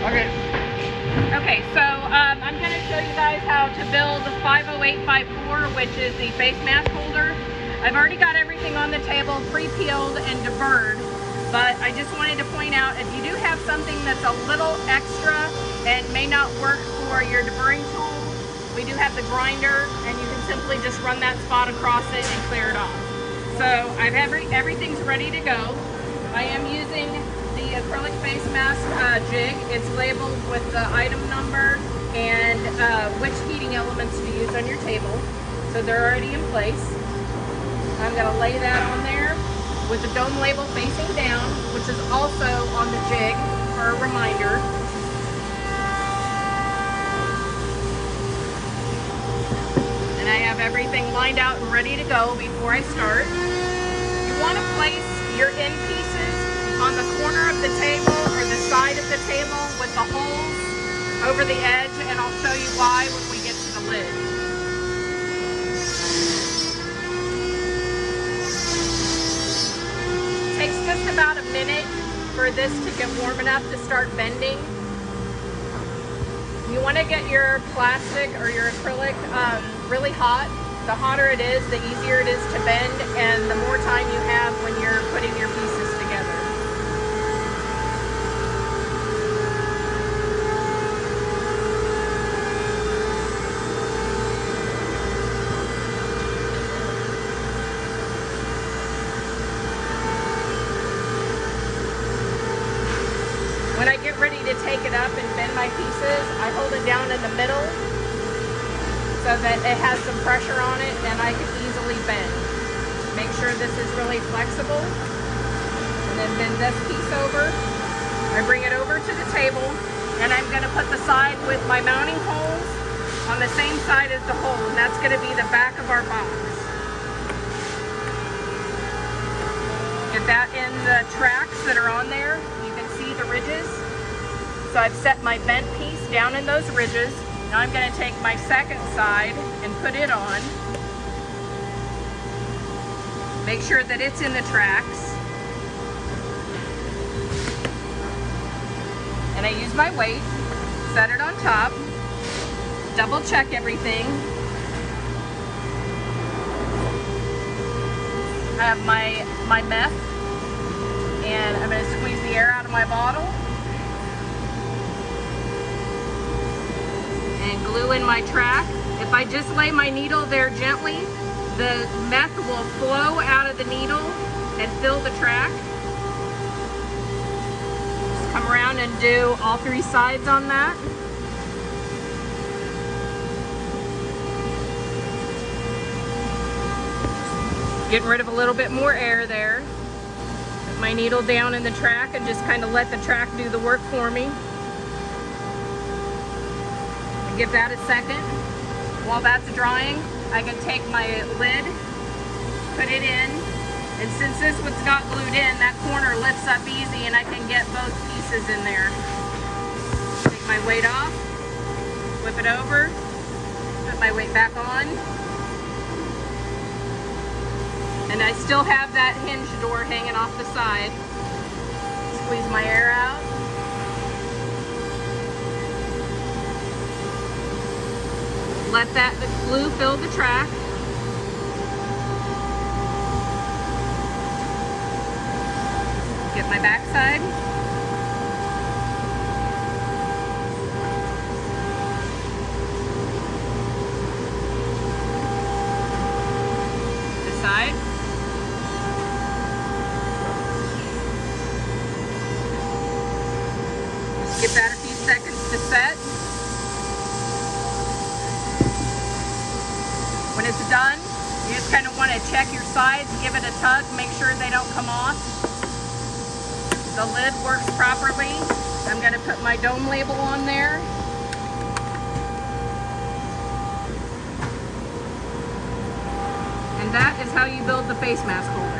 Okay. Okay, so I'm going to show you guys how to build the 50854, which is the face mask holder. I've already got everything on the table pre-peeled and deburred, but I just wanted to point out, if you do have something that's a little extra and may not work for your deburring tool, we do have the grinder, and you can simply just run that spot across it and clear it off. So I've everything's ready to go. I am using the acrylic face mask jig. It's labeled with the item number and which heating elements to use on your table. So they're already in place. I'm going to lay that on there with the dome label facing down, which is also on the jig for a reminder. And I have everything lined out and ready to go before I start. You want to place your end pieces on the corner of the table or the side of the table with the holes over the edge, and I'll show you why when we get to the lid. It takes just about a minute for this to get warm enough to start bending. You want to get your plastic or your acrylic really hot. The hotter it is, the easier it is to bend, and the more time you have when you're putting your pieces together. When I get ready to take it up and bend my pieces, I hold it down in the middle so that it has some pressure on it and I can easily bend. Make sure this is really flexible, and then bend this piece over. I bring it over to the table, and I'm going to put the side with my mounting holes on the same side as the hole, and that's going to be the back of our box. Get that in the tracks that are on there. You can see the ridges. So I've set my bent piece down in those ridges. Now I'm going to take my second side and put it on. Make sure that it's in the tracks. And I use my weight, set it on top, double check everything. I have my meth, and I'm going to squeeze the air out of my bottle. And glue in my track. If I just lay my needle there gently, the meth will flow out of the needle and fill the track. Just come around and do all three sides on that. Getting rid of a little bit more air there. Put my needle down in the track and just kind of let the track do the work for me. Give that a second. While that's drying, I can take my lid, put it in, and since this one's not glued in, that corner lifts up easy and I can get both pieces in there. Take my weight off, flip it over, put my weight back on, and I still have that hinge door hanging off the side. Squeeze my air out. Let that glue fill the track. Get my back side. This side. Give that a few seconds to set. When it's done, you just kind of want to check your sides, give it a tug, make sure they don't come off. The lid works properly. I'm going to put my dome label on there. And that is how you build the face mask holder.